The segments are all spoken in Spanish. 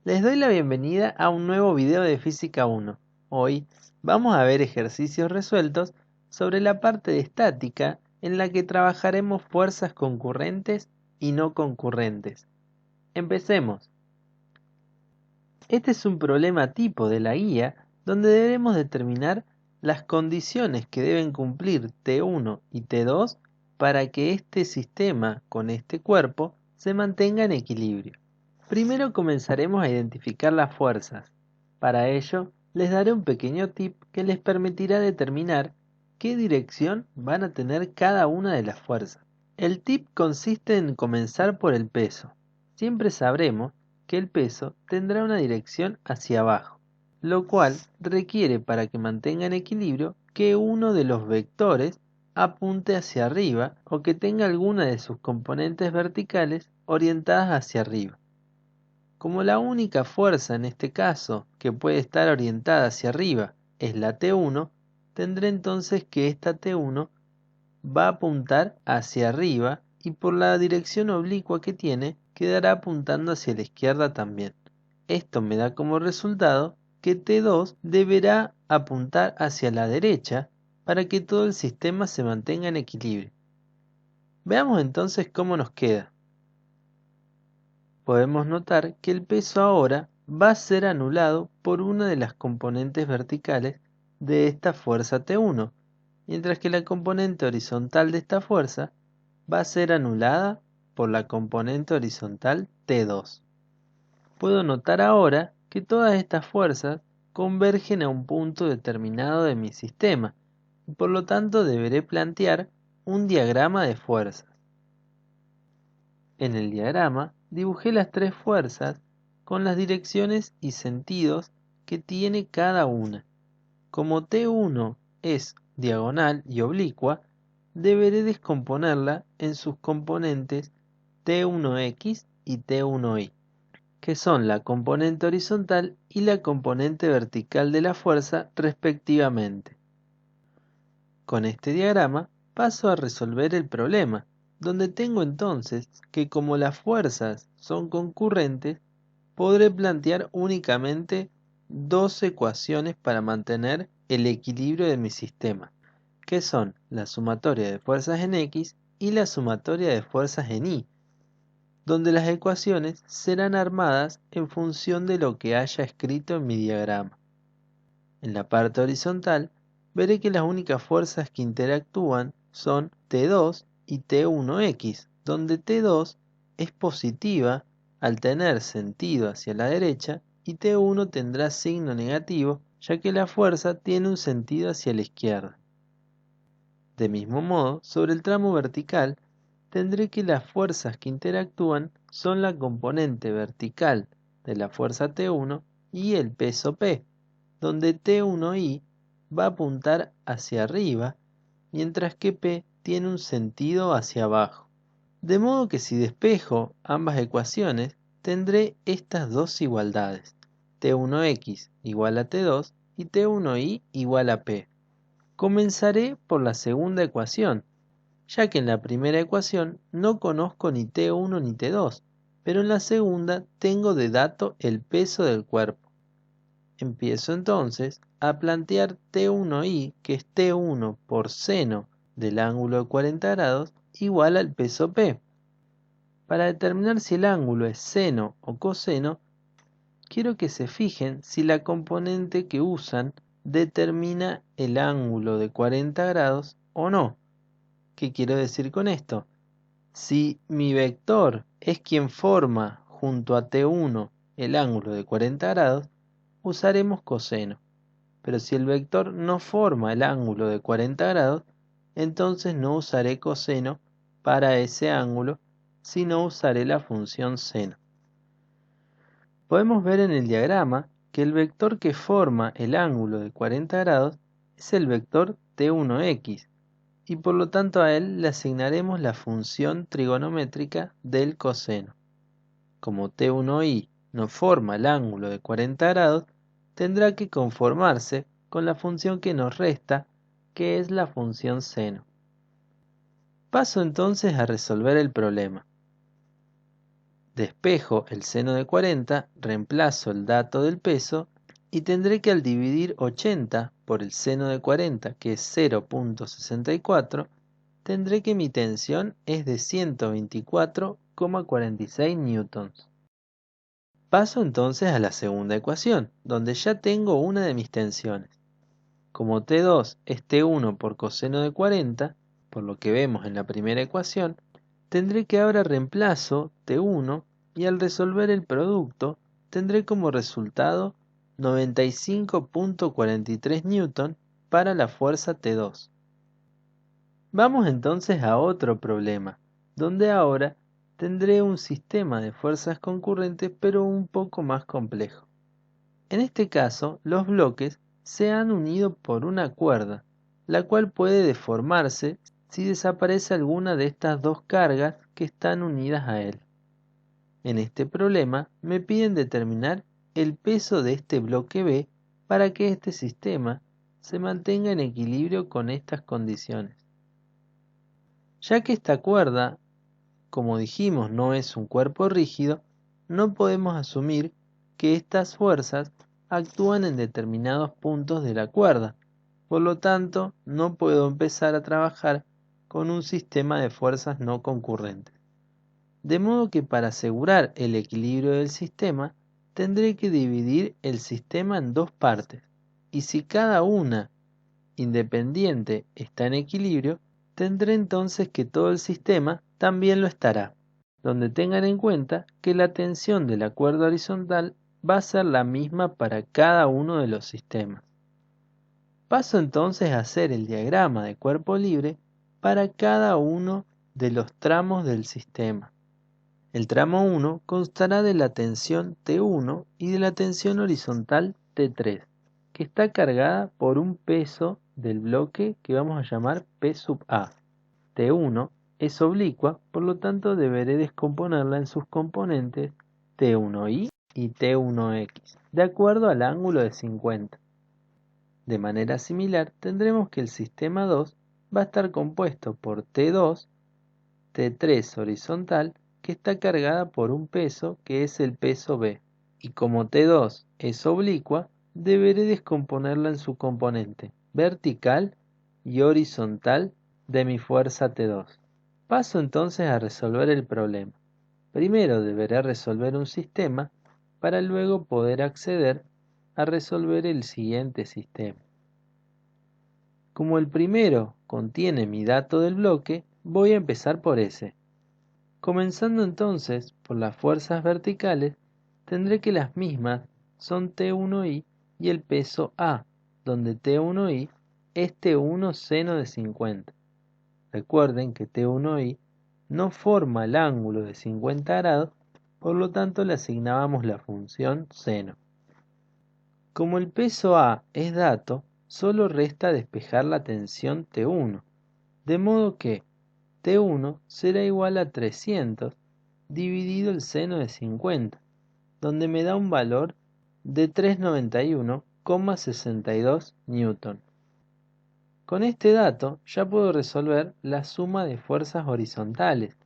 Les doy la bienvenida a un nuevo video de Física 1. Hoy vamos a ver ejercicios resueltos sobre la parte de estática en la que trabajaremos fuerzas concurrentes y no concurrentes. Empecemos. Este es un problema tipo de la guía donde debemos determinar las condiciones que deben cumplir T1 y T2 para que este sistema con este cuerpo se mantenga en equilibrio. Primero comenzaremos a identificar las fuerzas. Para ello, les daré un pequeño tip que les permitirá determinar qué dirección van a tener cada una de las fuerzas. El tip consiste en comenzar por el peso. Siempre sabremos que el peso tendrá una dirección hacia abajo, lo cual requiere para que mantenga en equilibrio que uno de los vectores apunte hacia arriba o que tenga alguna de sus componentes verticales orientadas hacia arriba. Como la única fuerza en este caso que puede estar orientada hacia arriba es la T1, tendré entonces que esta T1 va a apuntar hacia arriba y por la dirección oblicua que tiene quedará apuntando hacia la izquierda también. Esto me da como resultado que T2 deberá apuntar hacia la derecha para que todo el sistema se mantenga en equilibrio. Veamos entonces cómo nos queda. Podemos notar que el peso ahora va a ser anulado por una de las componentes verticales de esta fuerza T1, mientras que la componente horizontal de esta fuerza va a ser anulada por la componente horizontal T2. Puedo notar ahora que todas estas fuerzas convergen a un punto determinado de mi sistema, y por lo tanto deberé plantear un diagrama de fuerzas. En el diagrama dibujé las tres fuerzas con las direcciones y sentidos que tiene cada una. Como T1 es diagonal y oblicua, deberé descomponerla en sus componentes T1x y T1y, que son la componente horizontal y la componente vertical de la fuerza respectivamente. Con este diagrama paso a resolver el problema, donde tengo entonces que como las fuerzas son concurrentes, podré plantear únicamente dos ecuaciones para mantener el equilibrio de mi sistema, que son la sumatoria de fuerzas en X y la sumatoria de fuerzas en Y, donde las ecuaciones serán armadas en función de lo que haya escrito en mi diagrama. En la parte horizontal, veré que las únicas fuerzas que interactúan son T2 y T1x, donde T2 es positiva al tener sentido hacia la derecha y T1 tendrá signo negativo ya que la fuerza tiene un sentido hacia la izquierda. De mismo modo, sobre el tramo vertical, tendré que las fuerzas que interactúan son la componente vertical de la fuerza T1 y el peso P, donde T1i va a apuntar hacia arriba, mientras que P tiene un sentido hacia abajo. De modo que si despejo ambas ecuaciones, tendré estas dos igualdades, T1x igual a T2 y T1i igual a P. Comenzaré por la segunda ecuación, ya que en la primera ecuación no conozco ni T1 ni T2, pero en la segunda tengo de dato el peso del cuerpo. Empiezo entonces a plantear T1i, que es T1 por seno del ángulo de 40 grados, igual al peso P. Para determinar si el ángulo es seno o coseno, quiero que se fijen si la componente que usan determina el ángulo de 40 grados o no. ¿Qué quiero decir con esto? Si mi vector es quien forma junto a T1 el ángulo de 40 grados, usaremos coseno. Pero si el vector no forma el ángulo de 40 grados, entonces no usaré coseno para ese ángulo, sino usaré la función seno. Podemos ver en el diagrama que el vector que forma el ángulo de 40 grados es el vector T1x, y por lo tanto a él le asignaremos la función trigonométrica del coseno. Como T1i no forma el ángulo de 40 grados, tendrá que conformarse con la función que nos resta, que es la función seno. Paso entonces a resolver el problema. Despejo el seno de 40, reemplazo el dato del peso y tendré que al dividir 80 por el seno de 40, que es 0.64, tendré que mi tensión es de 124,46 newtons. Paso entonces a la segunda ecuación, donde ya tengo una de mis tensiones. Como T2 es T1 por coseno de 40, por lo que vemos en la primera ecuación, tendré que ahora reemplazo T1 y al resolver el producto tendré como resultado 95.43 newton para la fuerza T2. Vamos entonces a otro problema, donde ahora tendré un sistema de fuerzas concurrentes pero un poco más complejo. En este caso, los bloques se han unido por una cuerda, la cual puede deformarse si desaparece alguna de estas dos cargas que están unidas a él. En este problema me piden determinar el peso de este bloque B para que este sistema se mantenga en equilibrio con estas condiciones. Ya que esta cuerda, como dijimos, no es un cuerpo rígido, no podemos asumir que estas fuerzas actúan en determinados puntos de la cuerda. Por lo tanto, no puedo empezar a trabajar con un sistema de fuerzas no concurrentes. De modo que para asegurar el equilibrio del sistema, tendré que dividir el sistema en dos partes. Y si cada una independiente está en equilibrio, tendré entonces que todo el sistema también lo estará, donde tengan en cuenta que la tensión de la cuerda horizontal va a ser la misma para cada uno de los sistemas. Paso entonces a hacer el diagrama de cuerpo libre para cada uno de los tramos del sistema. El tramo 1 constará de la tensión T1 y de la tensión horizontal T3, que está cargada por un peso del bloque que vamos a llamar P sub A. T1 es oblicua, por lo tanto deberé descomponerla en sus componentes T1i y T1x, de acuerdo al ángulo de 50. De manera similar, tendremos que el sistema 2 va a estar compuesto por T2, T3 horizontal, que está cargada por un peso que es el peso B. Y como T2 es oblicua, deberé descomponerla en su componente vertical y horizontal de mi fuerza T2. Paso entonces a resolver el problema. Primero deberé resolver un sistema para luego poder acceder a resolver el siguiente sistema. Como el primero contiene mi dato del bloque, voy a empezar por ese. Comenzando entonces por las fuerzas verticales, tendré que las mismas son T1i y el peso A, donde T1i es T1 seno de 50. Recuerden que T1i no forma el ángulo de 50 grados, por lo tanto le asignábamos la función seno. Como el peso A es dato, solo resta despejar la tensión T1, de modo que T1 será igual a 300 dividido el seno de 50, donde me da un valor de 391,62 newton. Con este dato ya puedo resolver la suma de fuerzas horizontales,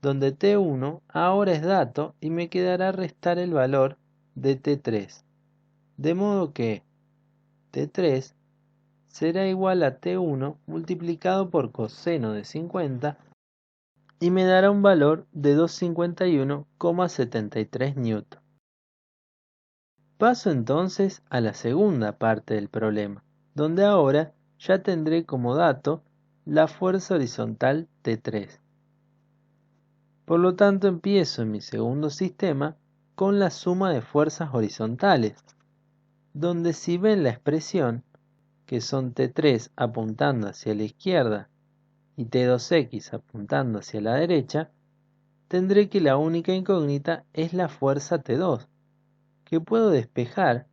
donde T1 ahora es dato y me quedará restar el valor de T3, de modo que T3 será igual a T1 multiplicado por coseno de 50 y me dará un valor de 251,73 newton. Paso entonces a la segunda parte del problema, donde ahora ya tendré como dato la fuerza horizontal T3. Por lo tanto empiezo en mi segundo sistema con la suma de fuerzas horizontales, donde si ven la expresión, que son T3 apuntando hacia la izquierda y T2x apuntando hacia la derecha, tendré que la única incógnita es la fuerza T2, que puedo despejar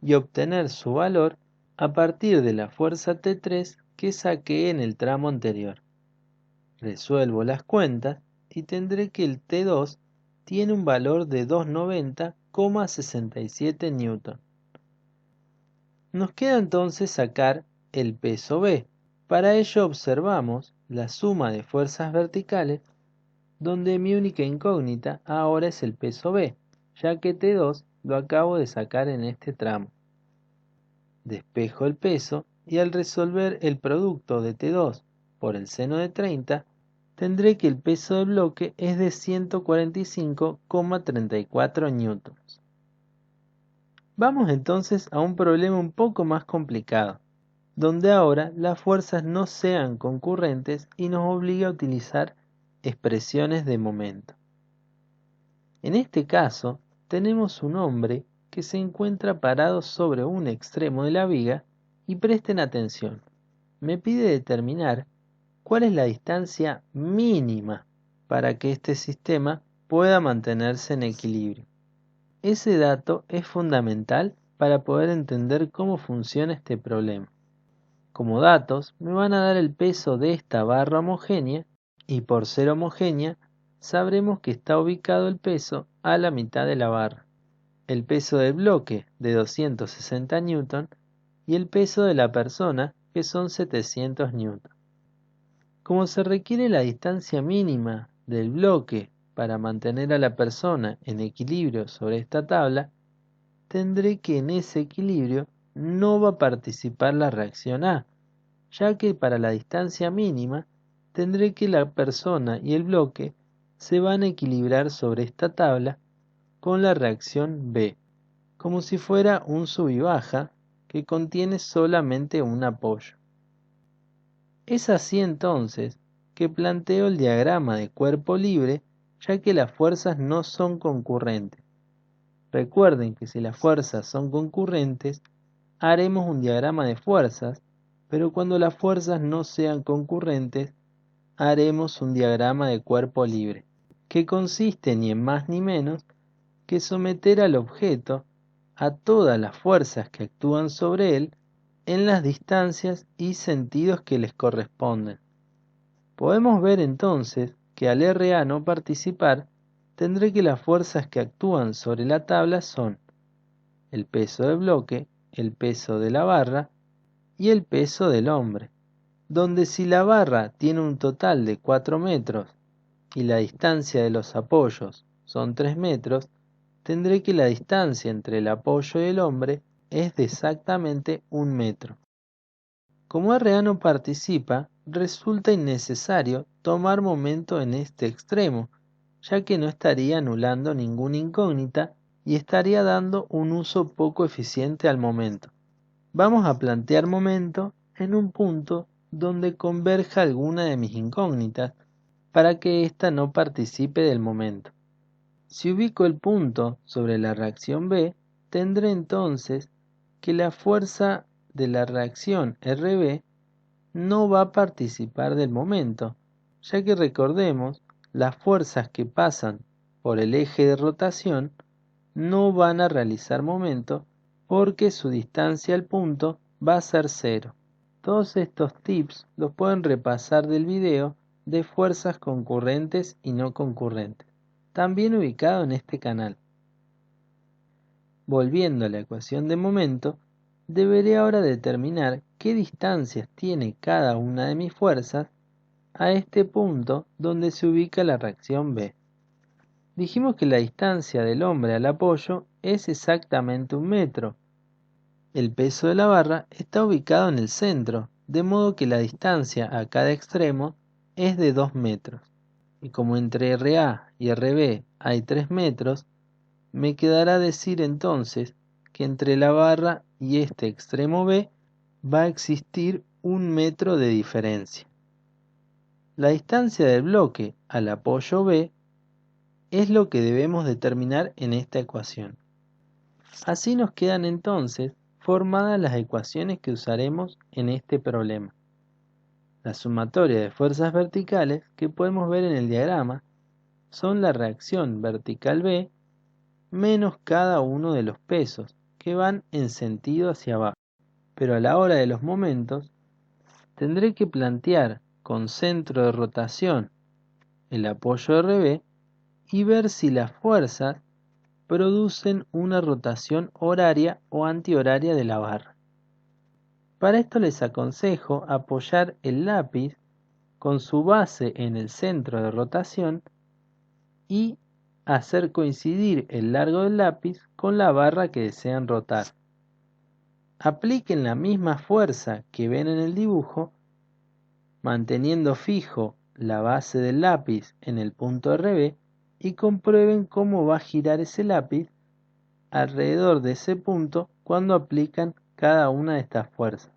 y obtener su valor a partir de la fuerza T3 que saqué en el tramo anterior. Resuelvo las cuentas y tendré que el T2 tiene un valor de 290,67 newton. Nos queda entonces sacar el peso B. Para ello observamos la suma de fuerzas verticales, donde mi única incógnita ahora es el peso B, ya que T2 lo acabo de sacar en este tramo. Despejo el peso y al resolver el producto de T2 por el seno de 30, tendré que el peso del bloque es de 145,34 newtons. Vamos entonces a un problema un poco más complicado, donde ahora las fuerzas no sean concurrentes y nos obliga a utilizar expresiones de momento. En este caso, tenemos un hombre que se encuentra parado sobre un extremo de la viga y presten atención, me pide determinar cuál es la distancia mínima para que este sistema pueda mantenerse en equilibrio. Ese dato es fundamental para poder entender cómo funciona este problema. Como datos, me van a dar el peso de esta barra homogénea y por ser homogénea, sabremos que está ubicado el peso a la mitad de la barra, el peso del bloque de 260 newton y el peso de la persona que son 700 newton. Como se requiere la distancia mínima del bloque para mantener a la persona en equilibrio sobre esta tabla, tendré que en ese equilibrio no va a participar la reacción A, ya que para la distancia mínima tendré que la persona y el bloque se van a equilibrar sobre esta tabla con la reacción B, como si fuera un sub y baja que contiene solamente un apoyo. Es así entonces que planteo el diagrama de cuerpo libre, ya que las fuerzas no son concurrentes. Recuerden que si las fuerzas son concurrentes, haremos un diagrama de fuerzas, pero cuando las fuerzas no sean concurrentes, haremos un diagrama de cuerpo libre, que consiste ni en más ni menos que someter al objeto a todas las fuerzas que actúan sobre él en las distancias y sentidos que les corresponden. Podemos ver entonces que al RA no participar, tendré que las fuerzas que actúan sobre la tabla son el peso del bloque, el peso de la barra y el peso del hombre, donde si la barra tiene un total de 4 metros y la distancia de los apoyos son 3 metros, tendré que la distancia entre el apoyo y el hombre es de exactamente 1 metro. Como RA no participa, resulta innecesario tomar momento en este extremo, ya que no estaría anulando ninguna incógnita y estaría dando un uso poco eficiente al momento. Vamos a plantear momento en un punto donde converja alguna de mis incógnitas para que ésta no participe del momento. Si ubico el punto sobre la reacción B, tendré entonces que la fuerza de la reacción RB no va a participar del momento, ya que recordemos, las fuerzas que pasan por el eje de rotación no van a realizar momento porque su distancia al punto va a ser 0. Todos estos tips los pueden repasar del video de fuerzas concurrentes y no concurrentes, también ubicado en este canal. Volviendo a la ecuación de momento, deberé ahora determinar qué distancias tiene cada una de mis fuerzas a este punto donde se ubica la reacción B. Dijimos que la distancia del hombre al apoyo es exactamente 1 metro. El peso de la barra está ubicado en el centro, de modo que la distancia a cada extremo es de 2 metros. Y como entre RA y RB hay 3 metros, me quedará decir entonces que entre la barra y este extremo B va a existir 1 metro de diferencia. La distancia del bloque al apoyo B es lo que debemos determinar en esta ecuación. Así nos quedan entonces formadas las ecuaciones que usaremos en este problema. La sumatoria de fuerzas verticales que podemos ver en el diagrama son la reacción vertical B menos cada uno de los pesos que van en sentido hacia abajo. Pero a la hora de los momentos tendré que plantear con centro de rotación el apoyo RB y ver si las fuerzas producen una rotación horaria o antihoraria de la barra. Para esto les aconsejo apoyar el lápiz con su base en el centro de rotación y hacer coincidir el largo del lápiz con la barra que desean rotar. Apliquen la misma fuerza que ven en el dibujo, manteniendo fijo la base del lápiz en el punto RB y comprueben cómo va a girar ese lápiz alrededor de ese punto cuando aplican cada una de estas fuerzas.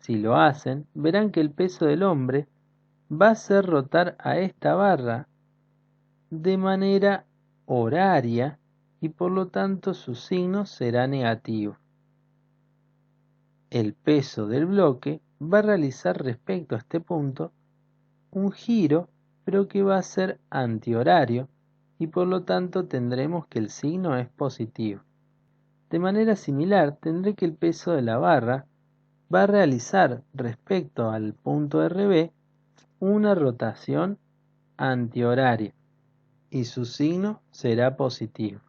Si lo hacen, verán que el peso del hombre va a hacer rotar a esta barra de manera horaria y por lo tanto su signo será negativo. El peso del bloque va a realizar respecto a este punto un giro, pero que va a ser antihorario y por lo tanto tendremos que el signo es positivo. De manera similar, tendré que el peso de la barra va a realizar respecto al punto RB una rotación antihoraria y su signo será positivo.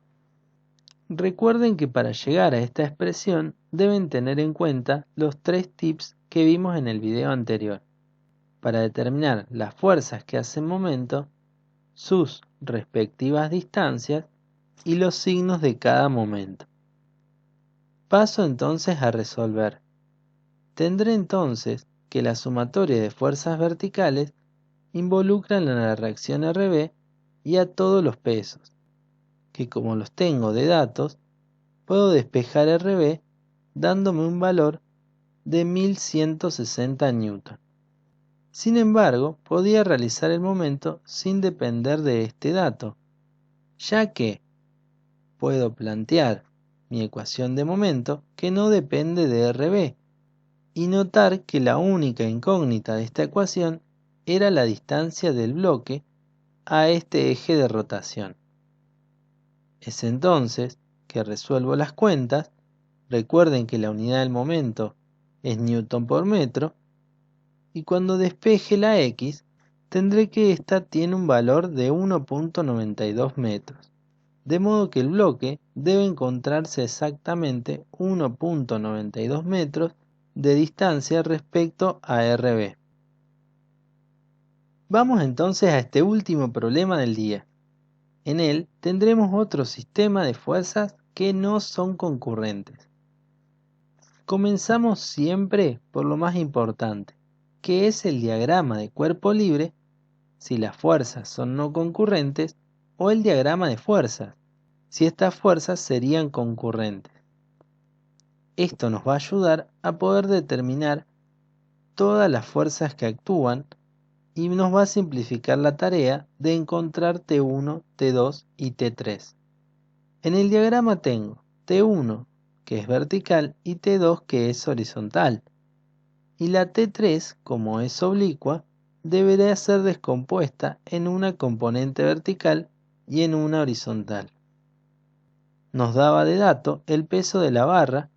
Recuerden que para llegar a esta expresión deben tener en cuenta los 3 tips que vimos en el video anterior para determinar las fuerzas que hacen momento, sus respectivas distancias y los signos de cada momento. Paso entonces a resolver. Tendré entonces que la sumatoria de fuerzas verticales involucran a la reacción RB y a todos los pesos, que como los tengo de datos, puedo despejar RB dándome un valor de 1160 newton. Sin embargo, podía realizar el momento sin depender de este dato, ya que puedo plantear mi ecuación de momento que no depende de RB, y notar que la única incógnita de esta ecuación era la distancia del bloque a este eje de rotación. Es entonces que resuelvo las cuentas. Recuerden que la unidad del momento es newton por metro, y cuando despeje la x, tendré que esta tiene un valor de 1.92 metros, de modo que el bloque debe encontrarse exactamente 1.92 metros de distancia respecto a RB. Vamos entonces a este último problema del día. En él tendremos otro sistema de fuerzas que no son concurrentes. Comenzamos siempre por lo más importante, que es el diagrama de cuerpo libre si las fuerzas son no concurrentes o el diagrama de fuerzas si estas fuerzas serían concurrentes. Esto nos va a ayudar a poder determinar todas las fuerzas que actúan y nos va a simplificar la tarea de encontrar T1, T2 y T3. En el diagrama tengo T1 que es vertical y T2 que es horizontal, y la T3 como es oblicua deberá ser descompuesta en una componente vertical y en una horizontal. Nos daba de dato el peso de la barra,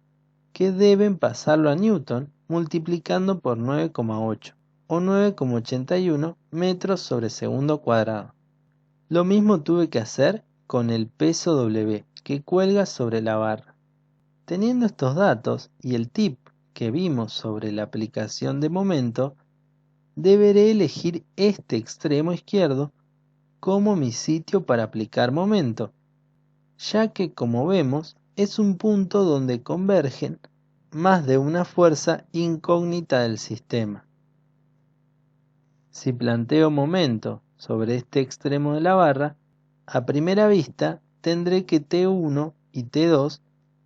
que deben pasarlo a newton multiplicando por 9,8 o 9,81 metros sobre segundo cuadrado. Lo mismo tuve que hacer con el peso W que cuelga sobre la barra. Teniendo estos datos y el tip que vimos sobre la aplicación de momento, deberé elegir este extremo izquierdo como mi sitio para aplicar momento, ya que como vemos es un punto donde convergen más de una fuerza incógnita del sistema. Si planteo momento sobre este extremo de la barra, a primera vista tendré que T1 y T2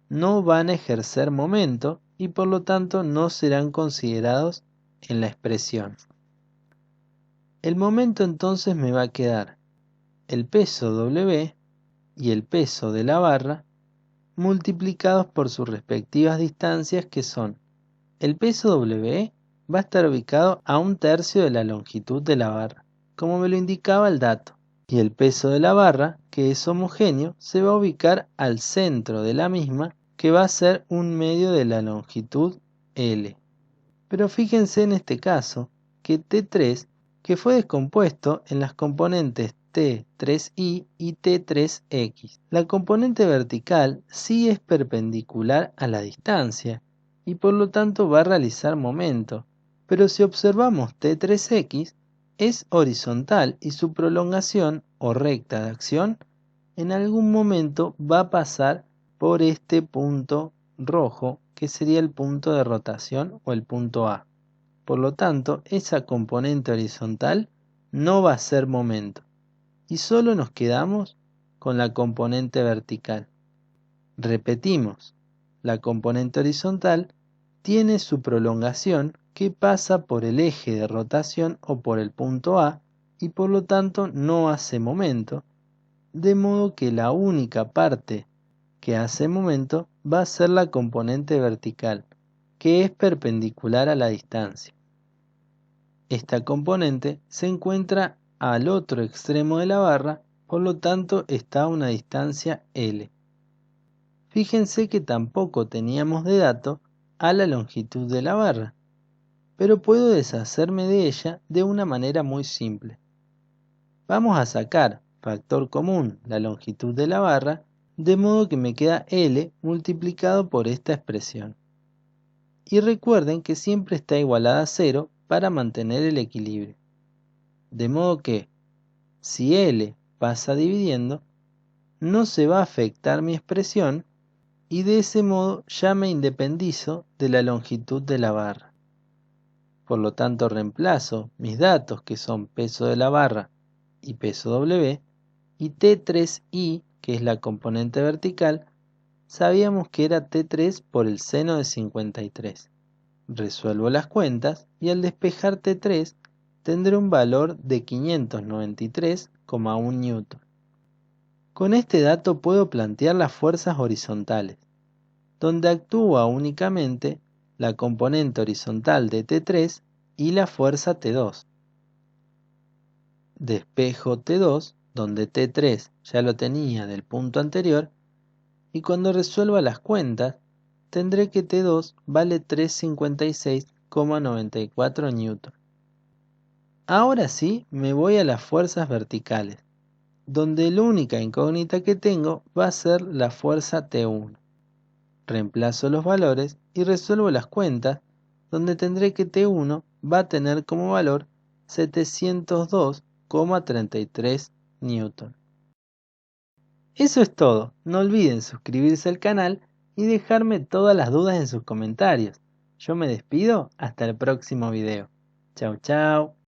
no van a ejercer momento y por lo tanto no serán considerados en la expresión. El momento entonces me va a quedar el peso W y el peso de la barra multiplicados por sus respectivas distancias, que son el peso W va a estar ubicado a 1/3 de la longitud de la barra, como me lo indicaba el dato, y el peso de la barra, que es homogéneo, se va a ubicar al centro de la misma, que va a ser 1/2 de la longitud L. Pero fíjense en este caso que T3, que fue descompuesto en las componentes T3i y T3x. La componente vertical sí es perpendicular a la distancia y por lo tanto va a realizar momento, pero si observamos T3x es horizontal y su prolongación o recta de acción, en algún momento va a pasar por este punto rojo, que sería el punto de rotación o el punto A. Por lo tanto, esa componente horizontal no va a ser momento y solo nos quedamos con la componente vertical. Repetimos, la componente horizontal tiene su prolongación que pasa por el eje de rotación o por el punto A y por lo tanto no hace momento, de modo que la única parte que hace momento va a ser la componente vertical, que es perpendicular a la distancia. Esta componente se encuentra al otro extremo de la barra, por lo tanto está a una distancia L. Fíjense que tampoco teníamos de dato a la longitud de la barra, pero puedo deshacerme de ella de una manera muy simple. Vamos a sacar factor común la longitud de la barra, de modo que me queda L multiplicado por esta expresión. Y recuerden que siempre está igualada a 0 para mantener el equilibrio. De modo que, si L pasa dividiendo, no se va a afectar mi expresión y de ese modo ya me independizo de la longitud de la barra. Por lo tanto, reemplazo mis datos, que son peso de la barra y peso W, y T3i, que es la componente vertical, sabíamos que era T3 por el seno de 53. Resuelvo las cuentas y al despejar T3 tendré un valor de 593,1 newton. Con este dato puedo plantear las fuerzas horizontales, donde actúa únicamente la componente horizontal de T3 y la fuerza T2. Despejo T2, donde T3 ya lo tenía del punto anterior, y cuando resuelva las cuentas, tendré que T2 vale 356,94 newton. Ahora sí, me voy a las fuerzas verticales, donde la única incógnita que tengo va a ser la fuerza T1. Reemplazo los valores y resuelvo las cuentas, donde tendré que T1 va a tener como valor 702,33 newton. Eso es todo, no olviden suscribirse al canal y dejarme todas las dudas en sus comentarios. Yo me despido hasta el próximo video. Chau chau.